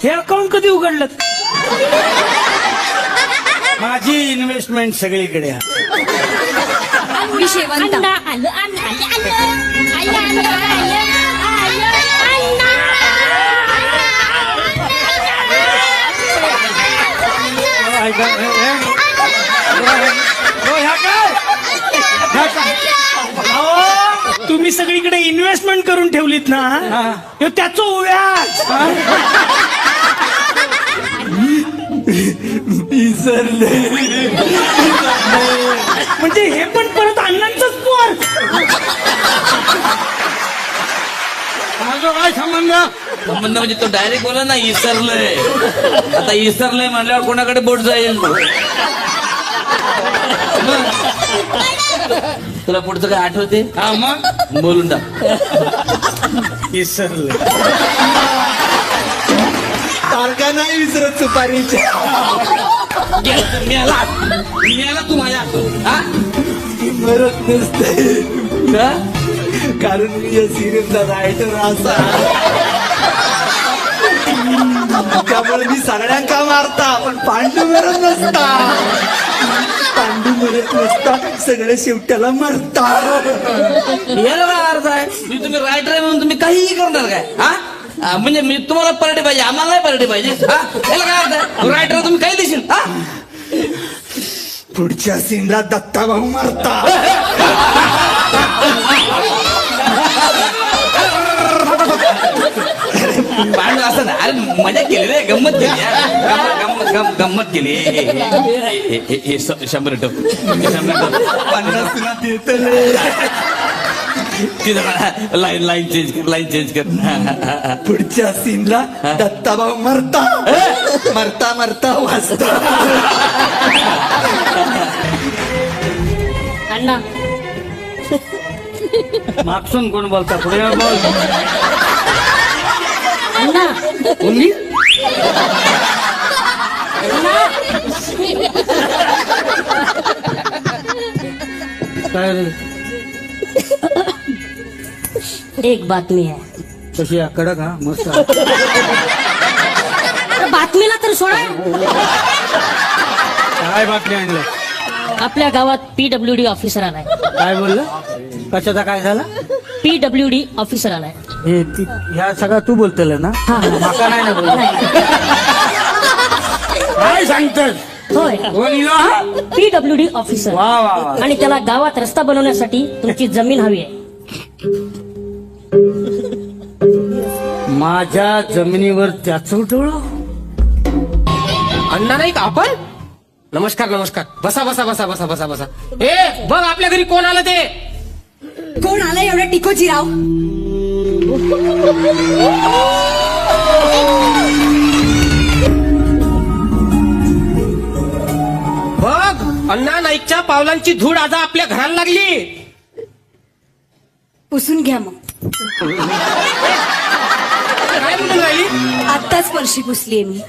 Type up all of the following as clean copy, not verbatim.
हे अकाउंट कधी उघडलं? माझी इन्व्हेस्टमेंट सगळीकडे आहे. मी शेवंत. तुम्ही सगळीकडे इन्व्हेस्टमेंट करून ठेवलीत ना, त्याचं व्याज. म्हणजे हे पण परत अण्णांचंच पोर. काय संबंध? संबंध म्हणजे तो डायरेक्ट बोला ना, इसरलंय. आता इसरलंय म्हणल्यावर कोणाकडे बोट जाईल? तुला पुढचं काय आठवते? हा मग बोलून टाक. विसरलं. तारखा नाही विसरत सुपारीच्या. मेला तू माझ्या. हा? मरत नसते का? कारण मी या सिरियलचा रायटर असा, त्यामुळे मी सगळ्यांका मारता, पण पांडू मरत नसता. पांडू मरत नसता, सगळे शेवट्याला मरता. याला काय अर्थ आहे? मी तुम्ही रायटर आहे म्हणून तुम्ही काहीही करणार काय? हा, म्हणजे मी तुम्हाला परडे पाहिजे, आम्हाला नाही परडे पाहिजे. हा, याला काय अर्थ आहे? रायटर तुम्ही काही देशील. हा, पुढच्या सीनला दत्ता भाऊ मरता. पांडू असं ना, अरे मजा केली रे, गंमत केली. गंमत केली. हे 100 टप. 50 तुला देतो लाईन चेंज कर. पुढच्या सीनला दत्ता भाऊ मरता. मरता मरता वाचता. अण्णा मागसून कोण बोलता? पुढे बोल. अण्णा तुम्ही काय रे? एक बातमी आहे. कशी आहे? कडक? हा मस्त. बातमीला तर सोडा. काय बातमी आणलं? आपल्या गावात PWD ऑफिसर आलाय. काय बोललं? कशाचा काय झाला? PWD ऑफिसर आलाय. हे ह्या सगळं तू बोलतल ना? माका नाही ना बोल. काय सांगतस? होय, PWD ऑफिसर. वा वा वा. आणि त्याला गावात रस्ता बनवण्यासाठी तुमची जमीन हवी आहे. माझ्या जमिनीवर त्याच उठवलं? अण्णा नाही का आपण? नमस्कार नमस्कार. बसा बसा बसा बसा बसा बसा. ए बघ आपल्या घरी कोण आलं ते. कोण आलंय एवढ्या टिकोजी राव? बघ अण्णा नाईकच्या पावलांची धूळ आज आपल्या घराला लागली. पुसून घ्या मग. काय म्हणून राहिली? आत्ताच फरशी पुसलीये मी.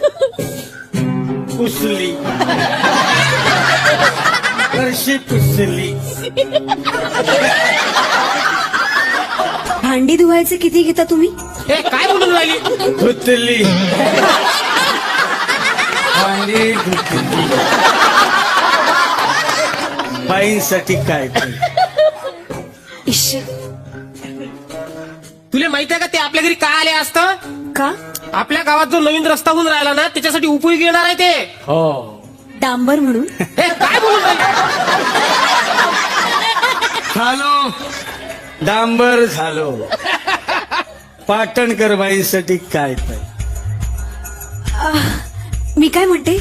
पुसली. फरशी पुसली. भांडी धुवायचे किती घेता तुम्ही? ए काय म्हणून राहिली? धुतली. भांडी धुतली. बाईंसाठी काय केलं? इश्श. तुला माहित आहे का ते आपल्या घरी काय आले असतं? का? आपल्या गावात जो नवीन रस्ता होऊन राहिला ना, त्याच्यासाठी उपयोगी येणार आहे ते. हो. डांबर म्हणून? ए काय बोलून राहिली? झालो. डांबर झालो. पाटणकर बाईंसाठी काय पाहिजे? मी काय म्हणते,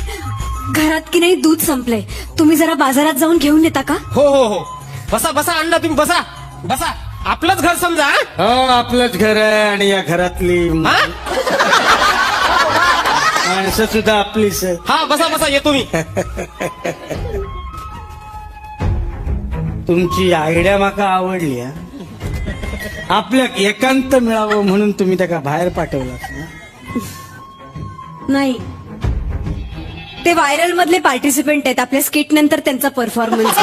घरात की नाही दूध संपलंय, तुम्ही जरा बाजारात जाऊन घेऊन येता का? हो हो हो. बसा बसा अण्णा, तुम्ही बसा बसा. आपलंच घर समजा. हा? हो, आपलंच घर आहे आणि या घरातली हा? माणसं सुद्धा आपलीच आहेत. हा बसा बसा, येतो मी. तुमची आयडिया माका आवडली. हा? आपल्या एकांत मिळावं म्हणून तुम्ही त्या बाहेर पाठवलात ना? नाही, ते व्हायरल मधले पार्टिसिपेंट आहेत. आपल्या स्किट नंतर त्यांचा परफॉर्मन्स.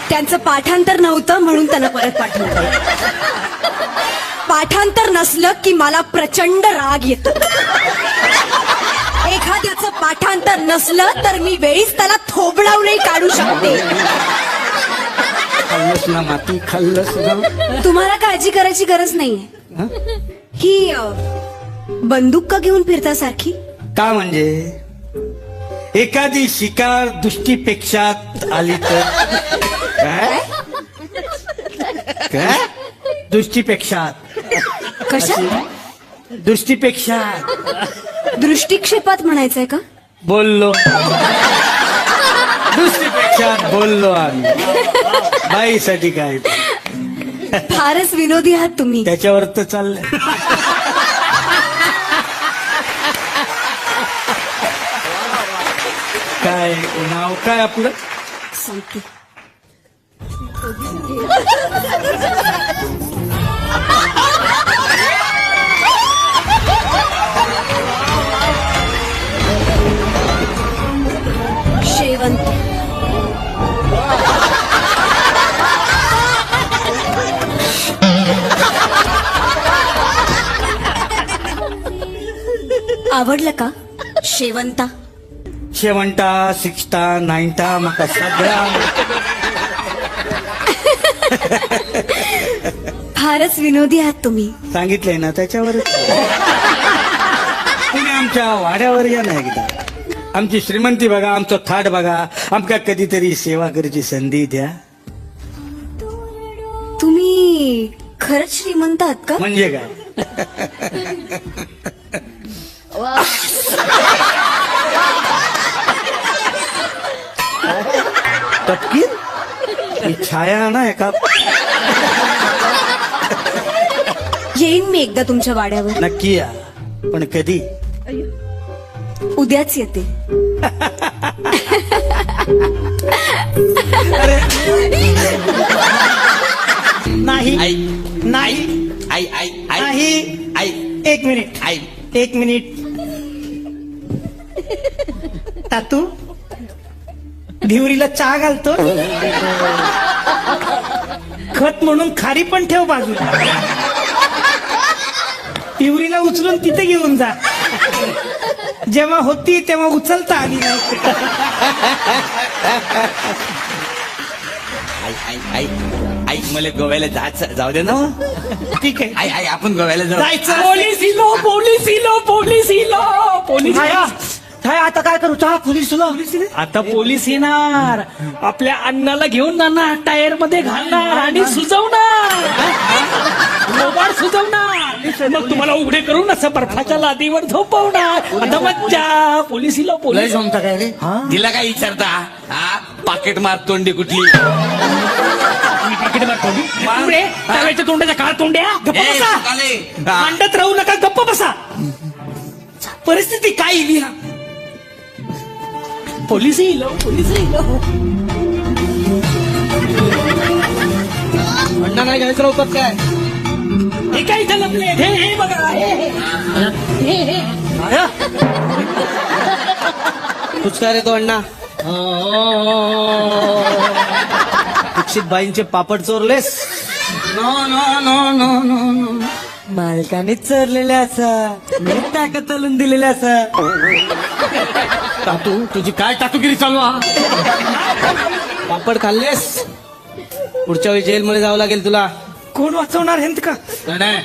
त्यांचं पाठांतर नव्हतं म्हणून त्यांना परत पाठवलं. पाठांतर नसलं की मला प्रचंड राग येतो. एखाद्याचं पाठांतर नसलं तर मी वेळीच त्याला थोबडावूनही काढू शकते. खाल्लंस ना माती, खाल्लंस ना. तुम्हाला काळजी करायची गरज नाहीये. ही बंदूक का घेऊन फिरता सारखी? का म्हणजे एखादी शिकार दृष्टीपेक्षा आली तर काय काय दृष्टीपेक्षा कशा? दृष्टीपेक्षा दृष्टिक्षेपात म्हणायचंय का? बोललो दृष्टीपेक्षा बोललो आम्ही बाईसाठी काय फारच विनोदी आहात तुम्ही. त्याच्यावर तर चाललंय. काय नाव काय आपलं? सांगते. शेवंत. आवडलं का शेवंता? शेवंटा, सिक्स्टा, नाईन्टा माका सगळा. फारच विनोदी आहात तुम्ही. सांगितलंय ना त्याच्यावर. तुम्ही आमच्या वाड्यावर या नाही एकदा. आमची श्रीमंती बघा, आमचं थाट बघा, आमका कधीतरी सेवा करायची संधी द्या. तुम्ही खरंच श्रीमंत आहात का? म्हणजे काय? तपकीर ही छाया ना एका. येईन मी एकदा तुमच्या वाड्यावर. नक्की या, पण कधी? उद्याच येते. नाही आई नाही आई आई आई नाही. आई एक मिनिट आई एक मिनिट. तातू भिवरीला चहा घालतो. खत म्हणून खारी पण ठेव बाजूला. भिवरीला उचलून तिथे घेऊन जा. जेव्हा होती तेव्हा उचलता आली नाही. आई आई आई आई मला गोव्याला जायचं, जाऊ दे ना. ठीक आहे आई आई आपण गोव्याला जाऊ. जायचं. पोलीस इलो पोलीस इलो पोलीस इलो पोलीस छाया, छाया, आता काय करू? चहा पोलीस तुला आता पोलीस येणार, आपल्या अण्णाला घेऊन जाणार, टायर मध्ये घालणार आणि सुजवणार, मोबाईल सुजवणार, मग तुम्हाला उघडे करून असं बर्फाच्या लादीवर झोपवणार. आता मज्जा. पोलीस इलो लय पोलीस. जमता काय रे? तिला काय विचारता? हा पाकिट मार तोंडी कुठली? पाकिट मारतो पुढे त्यावेळेच्या तोंडाच्या काळ तोंड्या. गप्प ए, बसा. चाले. हा. मांडत राहू नका, गप्प बसा. परिस्थिती काय येईल ह्या? पोलीस इलो पोलीस इलो. अण्णा काय घ्यायचं होतं काय? हे काय इथं लपले? हे बघा हे. कुछ काय रे तो अण्णा? दीक्षित बाईंचे पापड चोरलेस? No no no no no no. मालकाने चोरलेले असा, मी टाका चालून दिलेले असा. तातू तुझी काय टाकूगिरी चालू हा? पापड खाल्लेस, पुढच्या वेळी जेलमध्ये जावं लागेल तुला. कोण वाचवणार हेंत का? नाही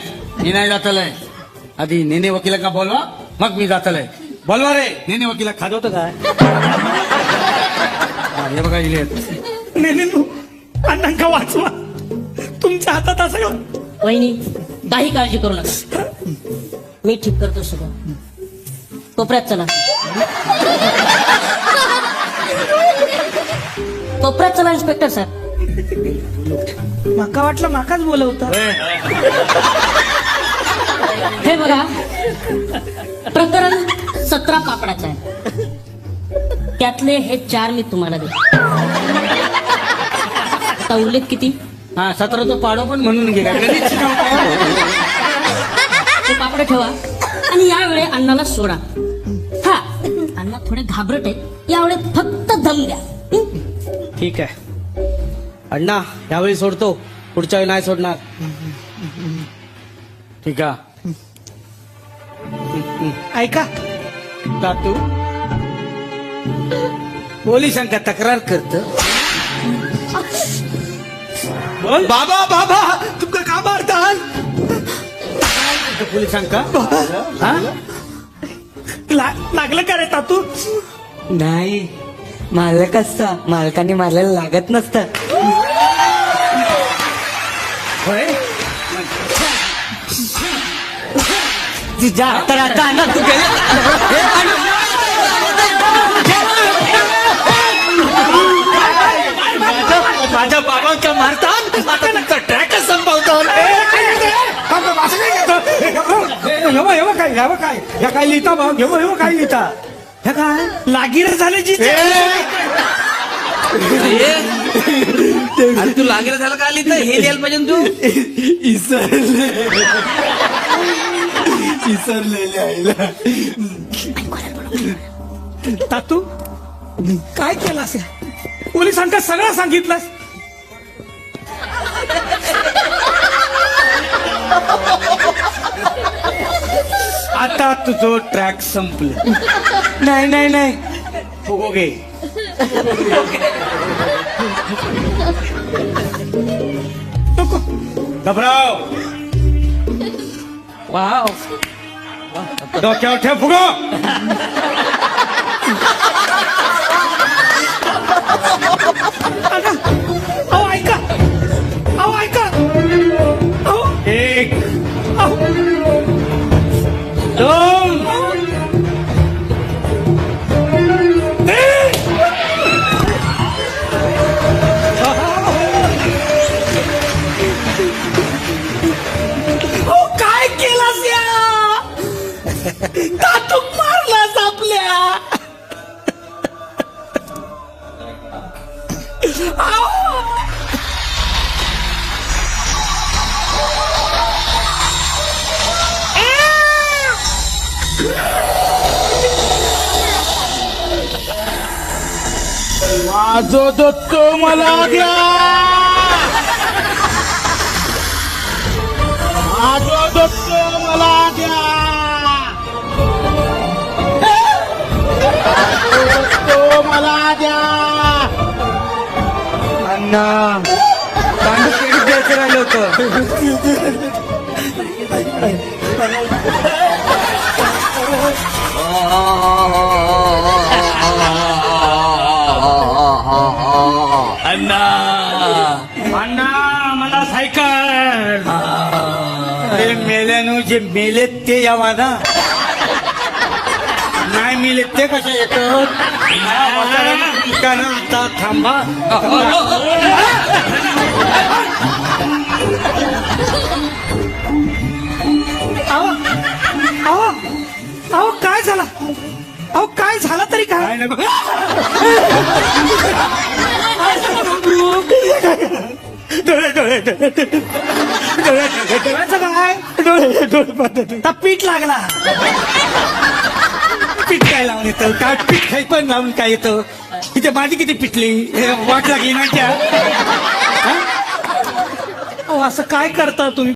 मी नाही जातलय. आधी नेने वकिला का बोलवा, मग मी जातलय. बोलवा रे नेने वकिला. खाजवतं काय? हा, हे बघा इले. नाही अण्णांका वाचवा. तुमच्या हातात असं. वहिनी काही काळजी करू नका, मी ठीक करतो सगळं. कोपऱ्यात चला. कोपऱ्यात चला इन्स्पेक्टर साहेब. माका वाटलं माकाच बोलवता. हे बघा, प्रकरण 17 पापडाचं आहे. त्यातले हे 4 मी तुम्हाला देतो. आता उल्लेख किती? हा 17 तो पाडो पण म्हणून घे. ते पापड ठेवा आणि यावेळी अण्णाला सोडा. हा, अण्णा थोडे घाबरट आहे, यावेळी फक्त दम द्या. ठीक आहे अण्णा, यावेळी सोडतो, पुढच्या वेळी नाही सोडणार. ठीक आहे ऐका तातू पोलिसांका तक्रार करत बाबा बाबा तुमका का मारतात पोलिसांका हा? लागलं का रे तातू नाही मालक असता मालकाने मारायला लागत नसतं होय तुझ्या तर आता ना तू माझ्या बाबांका मारतात आता नंतर ट्रॅकच संपवतात काय काय लिहिता बा घेऊ काय लिहिता ह्या काय लागीर झाले जी आणि तू लागेल झालं का आली तर हे लिहायला पाहिजे ना तू इसरलेले आईला तातू काय केलास पोलिसांका सगळं सांगितलंस आता तुझं ट्रॅक संपलं नाही नाही नाही फुगोगे घबराव वाव डोक्यावर ठेव फुगो अहो ऐका अहो ऐका अहो एक अहो दोन काय केलास या तातू मारलास आपल्या माझो दत्त मला द्या माझो दत्त मला द्या दत्त मला द्या अण्णा पांडू पेढी द्यायचं राहिलं होतं अण्णा अण्णा मला सायकल अरे मेल्यानु जे मेलेत ते यावा ना नाही मेलेत ते कशा येतात आता थांबा अहो काय झाला अहो काय झाला तरी काय डोळ्याचं काय डोळे पीठ लागला पीठ काय लावून येतं काय पीठ काही पण लावून काय येतं इथे माझी किती पिटली वाट लागली ना त्या अहो असं काय करता तुम्ही